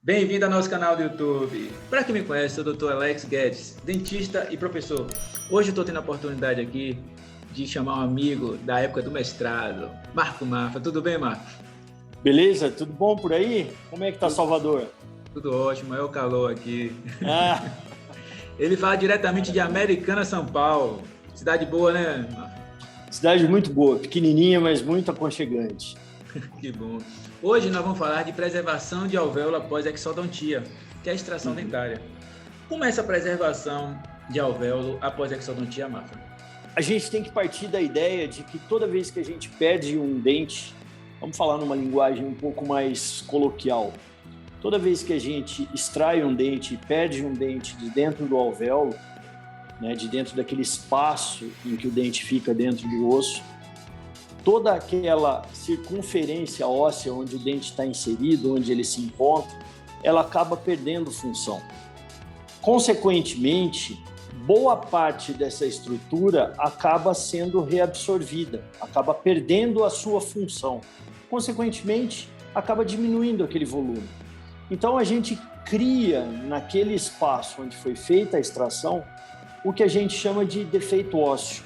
Bem-vindo ao nosso canal do YouTube. Para quem me conhece, sou o Dr. Alex Guedes, dentista e professor. Hoje eu estou tendo a oportunidade aqui de chamar um amigo da época do mestrado, Marco Mafra. Tudo bem, Marco? Beleza? Tudo bom por aí? Como é que tá Salvador? Tudo ótimo, é o calor aqui. Ah, Ele fala diretamente de Americana, São Paulo. Cidade boa, né, Marco? cidade muito boa, pequenininha, mas muito aconchegante. Que bom. Hoje nós vamos falar de preservação de alvéolo após exodontia, que é a extração dentária. Como é essa preservação de alvéolo após exodontia, Marco? A gente tem que partir da ideia de que toda vez que a gente perde um dente, vamos falar numa linguagem um pouco mais coloquial, toda vez que a gente extrai um dente e perde um dente de dentro do alvéolo, né, de dentro daquele espaço em que o dente fica dentro do osso, toda aquela circunferência óssea onde o dente está inserido, onde ele se encontra, ela acaba perdendo função. Consequentemente, boa parte dessa estrutura acaba sendo reabsorvida, acaba perdendo a sua função. Consequentemente, acaba diminuindo aquele volume. Então, a gente cria naquele espaço onde foi feita a extração o que a gente chama de defeito ósseo,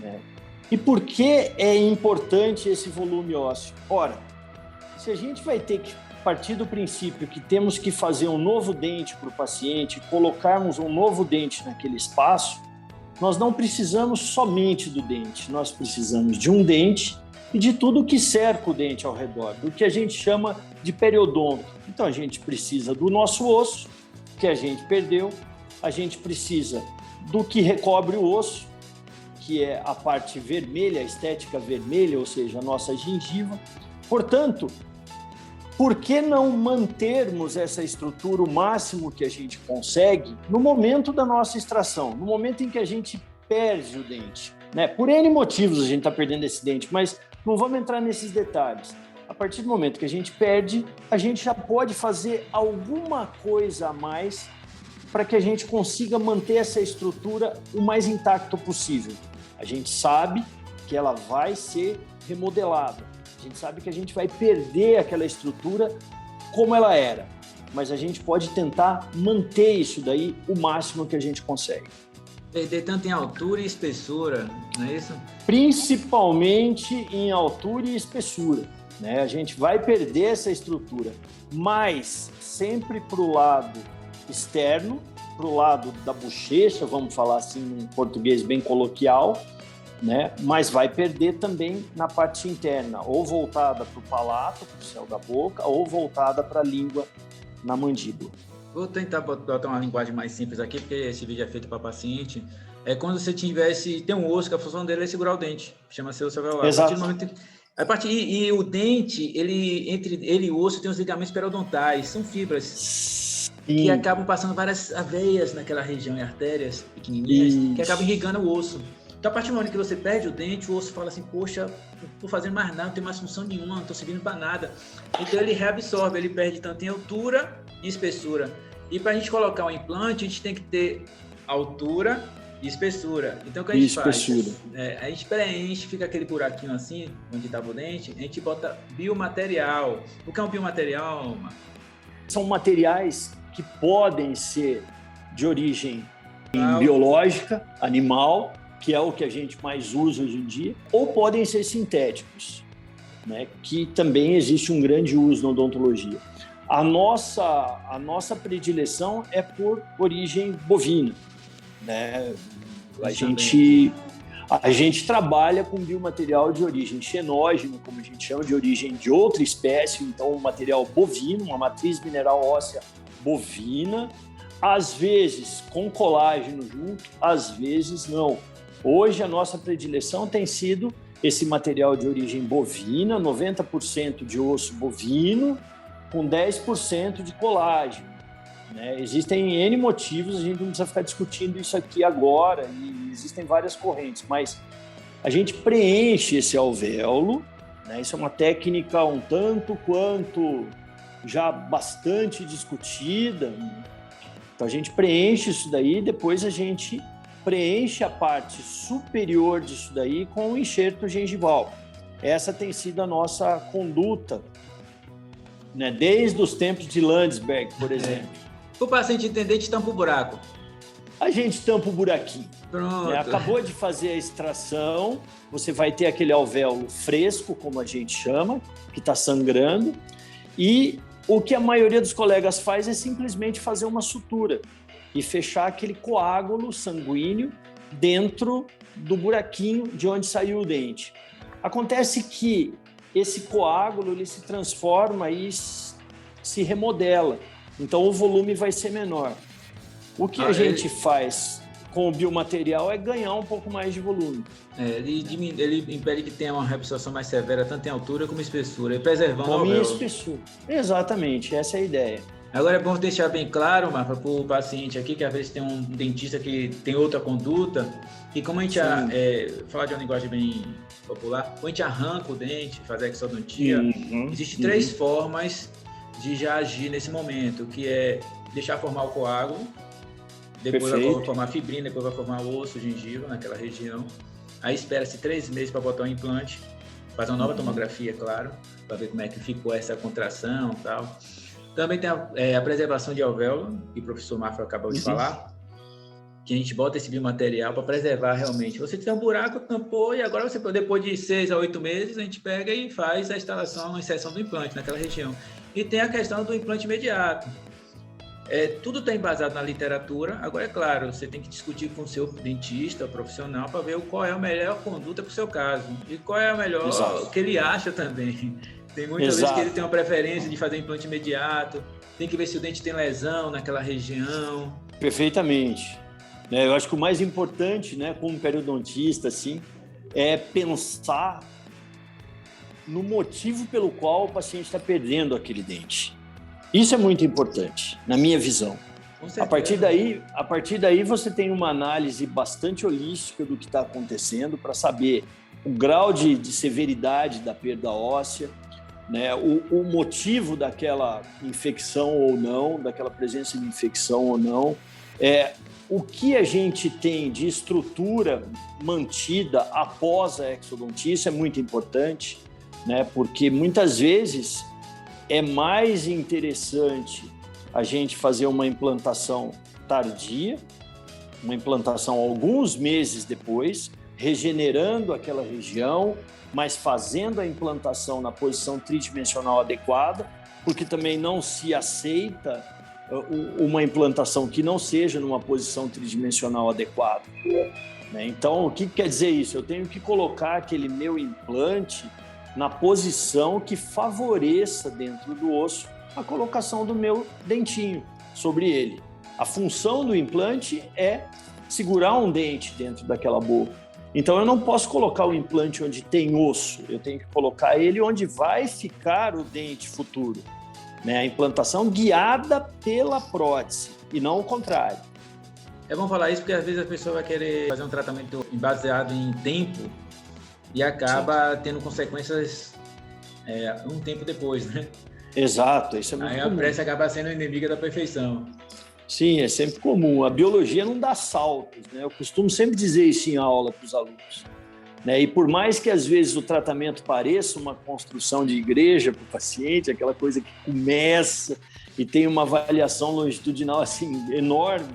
né? E por que é importante esse volume ósseo? Ora, se a gente vai ter que partir do princípio que temos que fazer um novo dente para o paciente, colocarmos um novo dente naquele espaço, nós não precisamos somente do dente, nós precisamos de um dente e de tudo que cerca o dente ao redor, do que a gente chama de periodonto. Então a gente precisa do nosso osso, que a gente perdeu, a gente precisa do que recobre o osso, que é a parte vermelha, a estética vermelha, ou seja, a nossa gengiva. Portanto, por que não mantermos essa estrutura o máximo que a gente consegue no momento da nossa extração, no momento em que a gente perde o dente, né? Por N motivos a gente está perdendo esse dente, mas não vamos entrar nesses detalhes. A partir do momento que a gente perde, a gente já pode fazer alguma coisa a mais para que a gente consiga manter essa estrutura o mais intacto possível. A gente sabe que ela vai ser remodelada, a gente sabe que a gente vai perder aquela estrutura como ela era, mas a gente pode tentar manter isso daí o máximo que a gente consegue. Perder tanto em altura e espessura, não é isso? Principalmente em altura e espessura, né? A gente vai perder essa estrutura, mas sempre para o lado externo, para o lado da bochecha, vamos falar assim em português bem coloquial, né? Mas vai perder também na parte interna, ou voltada para o palato, para o céu da boca, ou voltada para a língua na mandíbula. Vou tentar botar uma linguagem mais simples aqui, porque esse vídeo é feito para paciente. É quando você tem um osso que a função dele é segurar o dente, chama-se osso alveolar. Exato. E o dente, entre ele e o osso tem os ligamentos periodontais, são fibras que acabam passando várias veias naquela região e artérias pequenininhas que acabam irrigando o osso. Então, a partir do momento que você perde o dente, o osso fala assim, poxa, não estou fazendo mais nada, não tenho mais função nenhuma, não estou servindo para nada. Então, ele reabsorve, ele perde tanto em altura e espessura. E para a gente colocar um implante, a gente tem que ter altura e espessura. Então, o que a gente faz? A gente preenche, fica aquele buraquinho assim, onde estava o dente, a gente bota biomaterial. O que é um biomaterial, Marco? São materiais que podem ser de origem biológica, animal, que é o que a gente mais usa hoje em dia, ou podem ser sintéticos, né, que também existe um grande uso na odontologia. A nossa predileção é por origem bovina, né? A gente trabalha com biomaterial de origem xenógeno, como a gente chama, de origem de outra espécie, então um material bovino, uma matriz mineral óssea bovina, às vezes com colágeno junto, às vezes não. Hoje a nossa predileção tem sido esse material de origem bovina, 90% de osso bovino, com 10% de colágeno, né? Existem N motivos, a gente não precisa ficar discutindo isso aqui agora, e existem várias correntes, mas a gente preenche esse alvéolo, né? Isso é uma técnica um tanto quanto já bastante discutida, né? Então a gente preenche isso daí, depois a gente preenche a parte superior disso daí com o enxerto gengival. Essa tem sido a nossa conduta né? Desde os tempos de Landsberg, por exemplo. O paciente entendente tampa o buraco. A gente tampa o buraquinho. Pronto. Né? Acabou de fazer a extração, você vai ter aquele alvéolo fresco, como a gente chama, que está sangrando, e o que a maioria dos colegas faz é simplesmente fazer uma sutura e fechar aquele coágulo sanguíneo dentro do buraquinho de onde saiu o dente. Acontece que esse coágulo ele se transforma e se remodela, então o volume vai ser menor. O que a gente faz com o biomaterial é ganhar um pouco mais de volume. Ele impede que tenha uma reabsorção mais severa, tanto em altura como em espessura, e preservando o alvéolo. Como em espessura. Exatamente, essa é a ideia. Agora é bom deixar bem claro, Marfa, para o paciente aqui, que às vezes tem um dentista que tem outra conduta, que como a gente falar de uma linguagem bem popular, quando a gente arranca o dente, faz a exodontia, existem 3 formas de já agir nesse momento, que é deixar formar o coágulo, depois vai formar fibrina, depois vai formar o osso, gengiva naquela região. Aí espera-se 3 meses para botar um implante, fazer uma nova tomografia, claro, para ver como é que ficou essa contração e tal. Também tem a preservação de alvéolo, que o professor Mafra acabou de falar, que a gente bota esse biomaterial para preservar realmente. Você tem um buraco, tampou, e agora depois de 6 a 8 meses, a gente pega e faz a instalação, a inserção do implante naquela região. E tem a questão do implante imediato. Tudo está embasado na literatura. Agora, é claro, você tem que discutir com o seu dentista profissional para ver qual é a melhor conduta para o seu caso e qual é a melhor que ele acha também. Tem muitas vezes que ele tem uma preferência de fazer implante imediato, tem que ver se o dente tem lesão naquela região. Perfeitamente. Eu acho que o mais importante, né, como periodontista, assim, é pensar no motivo pelo qual o paciente está perdendo aquele dente. Isso é muito importante, na minha visão. A partir daí você tem uma análise bastante holística do que está acontecendo para saber o grau de severidade da perda óssea, né, o motivo daquela infecção ou não, daquela presença de infecção ou não, o que a gente tem de estrutura mantida após a exodontia, isso é muito importante, né, porque muitas vezes é mais interessante a gente fazer uma implantação tardia, uma implantação alguns meses depois, regenerando aquela região, mas fazendo a implantação na posição tridimensional adequada, porque também não se aceita uma implantação que não seja numa posição tridimensional adequada. Então, o que quer dizer isso? Eu tenho que colocar aquele meu implante na posição que favoreça dentro do osso a colocação do meu dentinho sobre ele. A função do implante é segurar um dente dentro daquela boca. Então, eu não posso colocar o implante onde tem osso, eu tenho que colocar ele onde vai ficar o dente futuro. A implantação guiada pela prótese e não o contrário. É bom falar isso porque às vezes a pessoa vai querer fazer um tratamento baseado em tempo e acaba tendo consequências um tempo depois, né? Exato, isso é muito comum. Aí a pressa acaba sendo inimiga da perfeição. Sim, é sempre comum. A biologia não dá saltos, né? Eu costumo sempre dizer isso em aula para os alunos. E por mais que às vezes o tratamento pareça uma construção de igreja para o paciente, aquela coisa que começa e tem uma avaliação longitudinal assim enorme,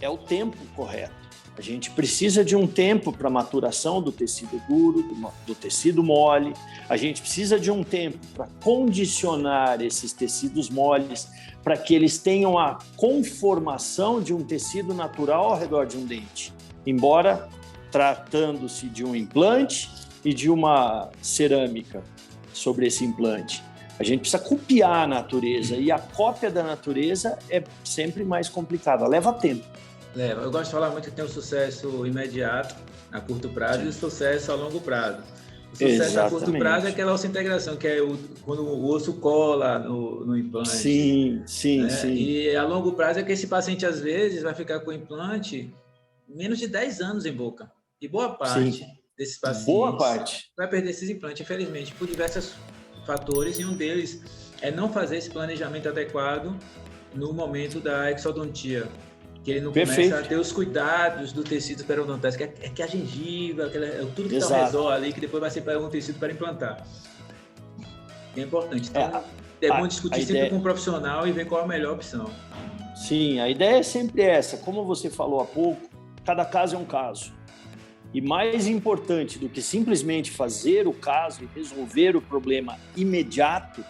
é o tempo correto. A gente precisa de um tempo para maturação do tecido duro, do tecido mole. A gente precisa de um tempo para condicionar esses tecidos moles para que eles tenham a conformação de um tecido natural ao redor de um dente. Embora tratando-se de um implante e de uma cerâmica sobre esse implante. A gente precisa copiar a natureza e a cópia da natureza é sempre mais complicada, leva tempo. Eu gosto de falar muito que tem o sucesso imediato, a curto prazo, e o sucesso a longo prazo. O sucesso a curto prazo é aquela ossa-integração, que é quando o osso cola no implante. Sim. E a longo prazo é que esse paciente, às vezes, vai ficar com o implante menos de 10 anos em boca. E boa parte desses pacientes vai perder esses implantes, infelizmente, por diversos fatores, e um deles é não fazer esse planejamento adequado no momento da exodontia. Que ele não começa a ter os cuidados do tecido periodontal, que é a gengiva, tudo que está ao redor ali, que depois vai ser para um tecido para implantar. É importante. Então, É bom discutir sempre com um profissional e ver qual é a melhor opção. Sim, a ideia é sempre essa. Como você falou há pouco, cada caso é um caso. E mais importante do que simplesmente fazer o caso e resolver o problema imediato,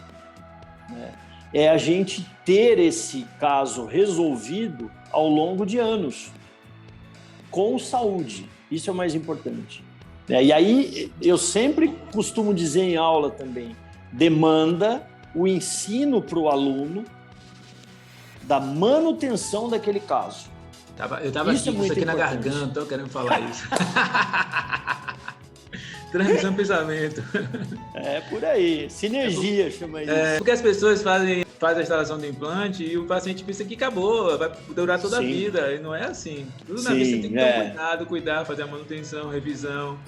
né, é a gente ter esse caso resolvido ao longo de anos, com saúde. Isso é o mais importante. E aí, eu sempre costumo dizer em aula também, demanda o ensino para o aluno da manutenção daquele caso. Eu estava aqui com isso aqui na garganta, querendo falar isso. Transmissão de pensamento. É por aí, sinergia chama isso. Porque as pessoas fazem a instalação do implante e o paciente pensa que acabou, vai durar toda a vida, e não é assim. Tudo na vida você tem que ter cuidar, fazer a manutenção, revisão.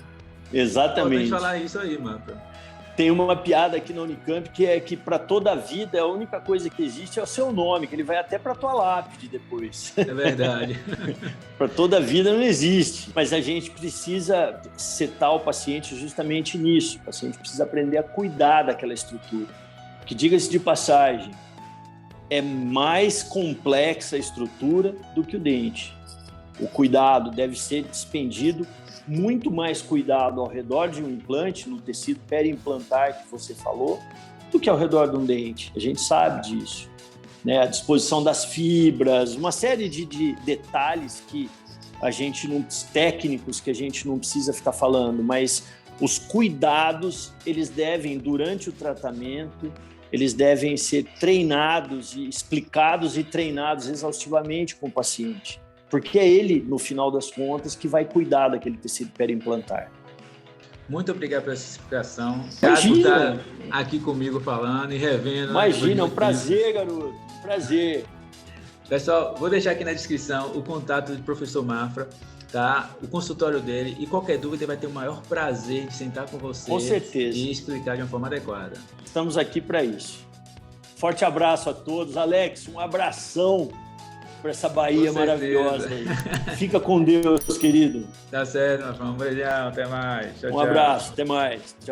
Exatamente. Pode falar isso aí, Mafra. Tem uma piada aqui na Unicamp que é que para toda a vida a única coisa que existe é o seu nome, que ele vai até para tua lápide depois. É verdade. Para toda a vida não existe, mas a gente precisa setar o paciente justamente nisso. O paciente precisa aprender a cuidar daquela estrutura. Que, diga-se de passagem, é mais complexa a estrutura do que o dente. O cuidado deve ser despendido, muito mais cuidado ao redor de um implante, no tecido periimplantar que você falou, do que ao redor de um dente. A gente sabe disso. Né? A disposição das fibras, uma série de detalhes que técnicos que a gente não precisa ficar falando, mas os cuidados, eles devem, durante o tratamento, eles devem ser treinados e explicados e treinados exaustivamente com o paciente. Porque é ele, no final das contas, que vai cuidar daquele tecido periimplantar. Muito obrigado por essa explicação. Obrigado por estar aqui comigo falando e revendo. Imagina, é um prazer, garoto. Um prazer. Pessoal, vou deixar aqui na descrição o contato do professor Mafra, tá? O consultório dele, e qualquer dúvida ele vai ter o maior prazer de sentar com você. Com certeza. E explicar de uma forma adequada. Estamos aqui para isso. Forte abraço a todos. Alex, um abração para essa Bahia maravilhosa aí. Fica com Deus, querido. Tá certo, Mafra. Um beijão, até mais. Tchau, um abraço, até mais. Tchau.